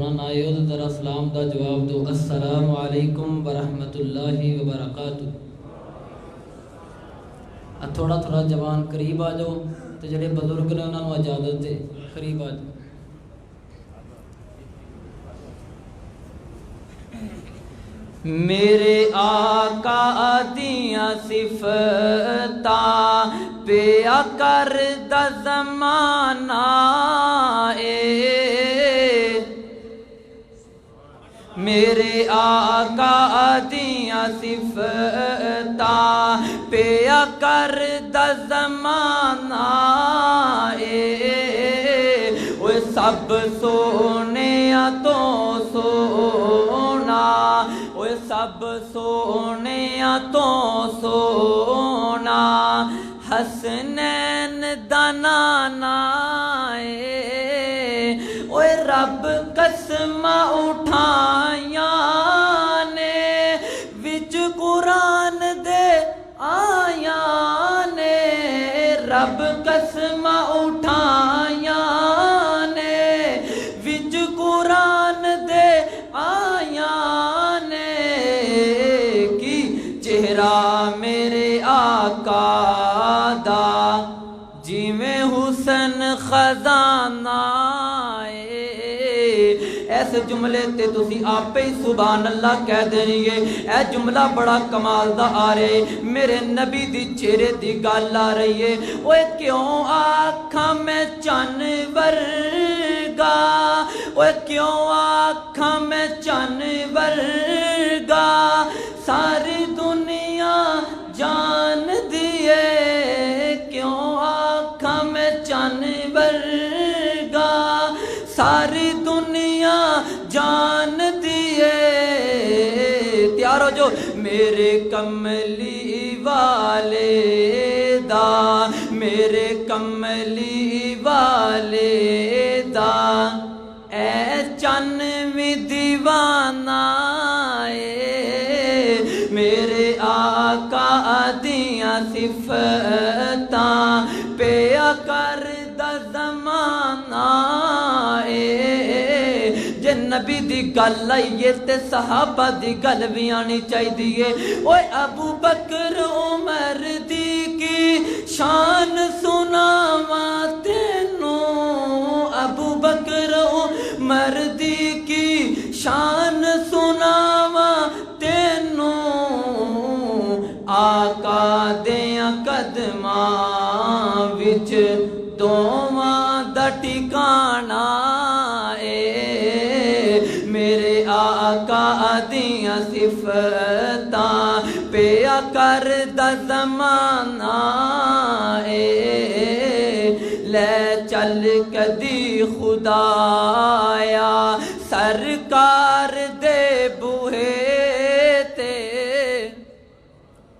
مہمان آئے ہو تو ذرا سلام دا جواب دو. السلام علیکم ورحمۃ اللہ وبرکاتہ. تھوڑا تھوڑا جوان قریب آ جاؤ تو جڑے بزرگ نے انہوں نے اجازت ہے قریب آ جاؤ. میرے آقا دیاں صفتاں پیا کردا زمانہ اے. میرے آقا دیاں صفتاں پیا کردا زمانہ اے. وہ سب سونیاں تو سونا، وہ سب سونیاں تو سونا حسنین دا نانا اے. اوے رب قسم اٹھائیاں نے وچ قرآن دے آیاں نے. رب قسم اٹھائیاں نے وچ قرآن دے آیاں نے. کی چہرہ میرے آقا دا جویں حسن خزانہ اے. ایسے جملے تے تسی آپ ہی سبحان اللہ کہہ دینیے. اے جملہ بڑا کمال دا آ رہے میرے نبی دی چہرے دی گل آ رہی ہے. اوے کیوں آکھاں میں چن ورگا، اوے کیوں آکھاں میں چن ورگا ساری دنیا جان دیے. کیوں آکھاں میں چن ورگا ساری دنیا جان دیے. تیار ہو جو میرے کملی والے دا، میرے کملی والے دا اے چن وی دیوانہ اے. میرے آقا دیاں صفتاں پیا کردا زمانہ اے. جے نبی دی گل آئیے تے صحابہ دی گل بھی آنی چاہیے. اوے ابو بکر عمر دی کی شان سناواں تینوں. ابو بکر عمر دی کی شان سناواں تینوں. آقا دیاں قدماں وچ دوواں دا ٹھکانہ اے. میرے آقا دیاں صفتاں پیا کردا زمانہ اے. لے چل کدی خدایا سرکار دے بوہے تے.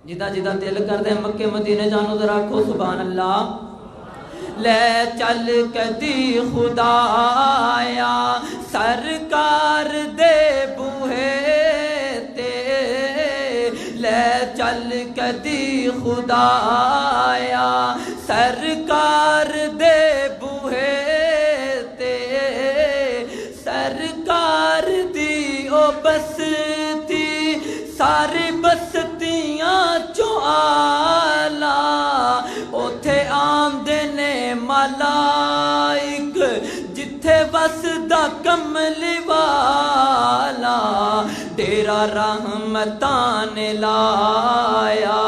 جدا جدا دل کردے مکے مدینے جانو ذرا آکھو سبحان اللہ. لے چل کدی خدایا سرکار دے بوہے تے. لے چل کدی خدایا سرکار دے بوہے تے. سرکار دی او بستی ساری بستیاں چو آلہ اوتھے آمدے نے ملائک جتھے وسدا کملی والا. ڈیرا رحمتاں نے لایا،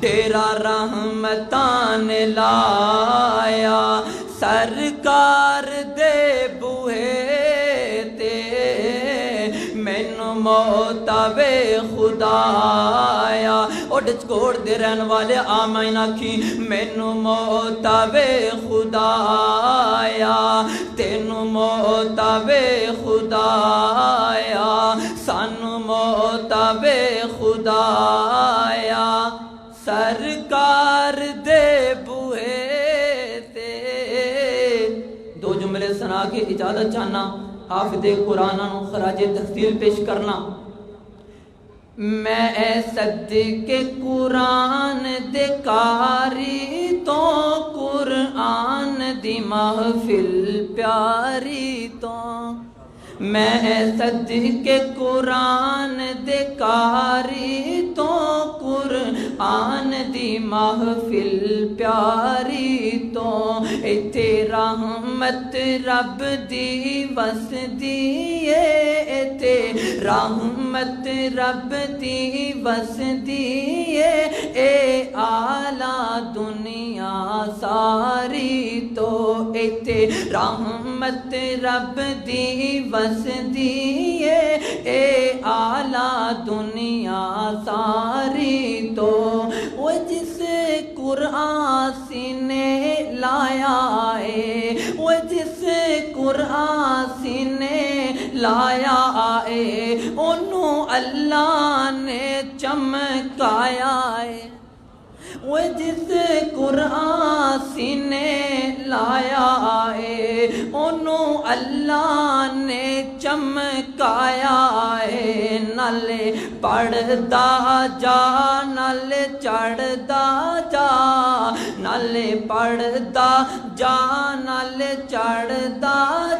ڈیرا رحمتاں نے لایا سرکار دے بوہے تے. مینوں موت آوے خدایا او ڈچکوڑ دے رہن والے آمین آکھی. مینوں موت آوے خدایا تینوں موت آوے خدایا سانوں موت آوے خدایا سرکار دے بوہے تے. دو جملے سنا کے اجازت چاہنا حافظ قرآن نو خراج تحسین پیش کرنا. میں صدقے قرآن دے کاری تو قرآن دی محفل پیاری تو میں صدقے قرآن دے کاری تو قرآن دی محفل پیاری تو ایتھے رحمت رب دی وسدی ہے ایتھے رحمت رب دی وسدی ہے اے اعلیٰ دنیا ساری تو ایتھے رحمت رب دی وسدی ہے اے اعلیٰ دنیا ساری تو وہ جس قرآن سینے لایا ہے وہ جس قرآن سینے لایا ہے انہوں اللہ نے چمکایا ہے وہ جس قرآن سینے لایا ہے انہوں اللہ نے چمکایا ہے نالے پڑھدا جا نالے چڑھدا جا نالے پڑھدا جا نالے چڑھدا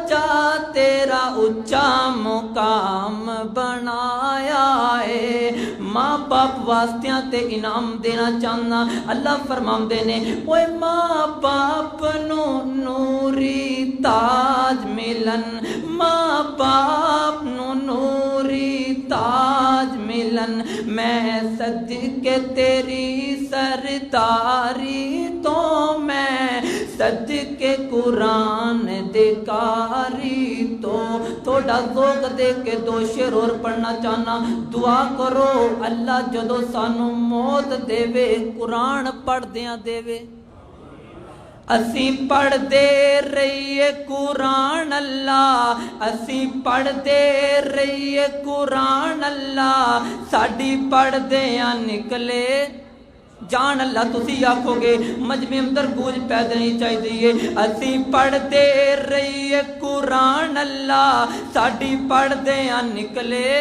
جا تیرا اچا مقام بنایا ہے ماں باپ واسطیاں تے انعام دینا چاہنا اللہ فرماندے نے اوے ماں باپ نو نوری تاج ملن ماں باپ نو نوری تاج ملن میں صدقے تیری سرداری تو میں صدقے قرآن دے کاری تو تھوڑا ذوق دے کے دو شعر اور پڑھنا چاہنا دعا کرو اللہ جدو سانو موت دے وے قرآن پڑھ دیاں دے وے اسی پڑھ دے رہیے قرآن اللہ اسی پڑھ دے رہیے قرآن اللہ ساڑی پڑھ دیاں نکلے جان اللہ تسی آکھو گے مجمع اندر گوج پیدا نہیں چاہی دیئے اسی پڑھ دے رہیے قرآن اللہ ساڑی پڑھ دیاں نکلے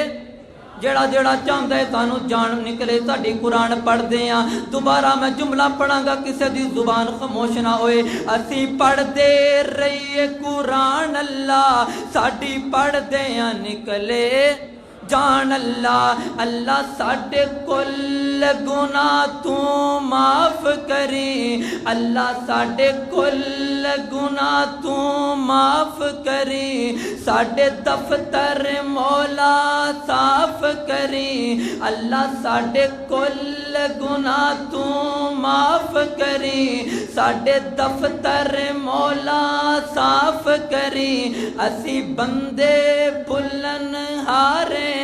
جڑا جڑا چاہتا ہے تانو جان نکلے ساڑی قرآن پڑھ دیاں دوبارہ میں جملہ پڑھاں گا کسے دی زبان خاموش نہ ہوئے اسی پڑھ دے رہیے قرآن اللہ ساڑی پڑھ دیاں نکلے جان اللہ اللہ ساڑے کل گناہ تو معاف کری اللہ ساڑے کل گناہ تو معاف کری ساڑے دفتر مولا صاف کری اللہ ساڑے کل گناہ تو معاف کری ساڑے دفتر مولا صاف کری اسی بندے بلن ہارے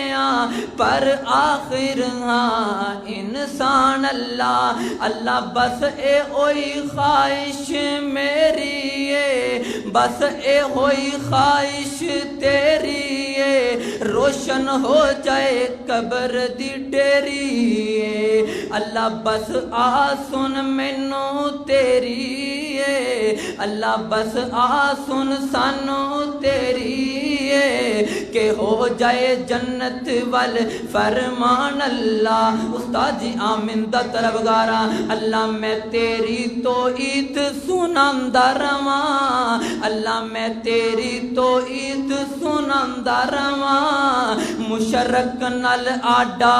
پر آخر ہاں انسان اللہ اللہ بس اے ہوئی خواہش میری ہے بس اے ہوئی خواہش تیری ہے روشن ہو جائے قبر دی ڈیری ہے اللہ بس آ سن مینوں تیری ہے اللہ بس آ سن سانو تیری ہے کہ ہو جائے جنت وال فرمان اللہ استاد جی آمین دا طلبگارا اللہ میں تیری توحید سناندا رواں اللہ میں تیری توحید سناندا رواں مشرک نال آڈا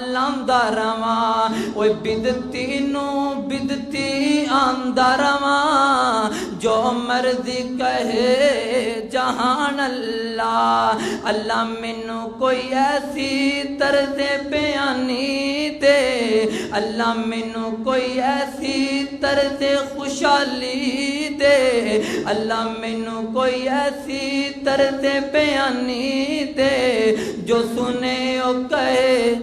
لاندا رواں اوے بدتی نو بدتی آندا رواں جو مرضی کہے جہان اللہ اللہ مینوں کوئی ایسی طرز بیانی دے اللہ مینوں کوئی ایسی طرز خوشحالی دے اللہ مینوں کوئی ایسی طرز بیانی دے جو سنے او کہے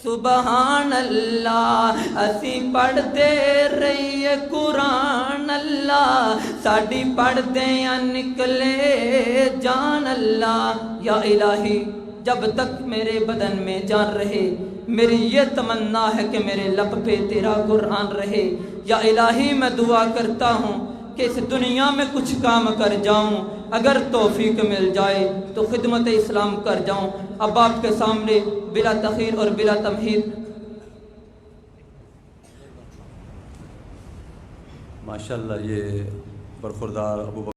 سبحان اللہ اسی پڑھ دے رہیے قرآن اللہ ساڑی پڑھ دیاں نکلے جان اللہ یا الہی جب تک میرے بدن میں جان رہے میری یہ تمنا ہے کہ میرے لب پہ تیرا قرآن رہے یا الہی میں دعا کرتا ہوں کہ اس دنیا میں کچھ کام کر جاؤں اگر توفیق مل جائے تو خدمت اسلام کر جاؤں اب آپ کے سامنے بلا تخیر اور بلا تمہید ماشاءاللہ یہ برخوردار ابو بکر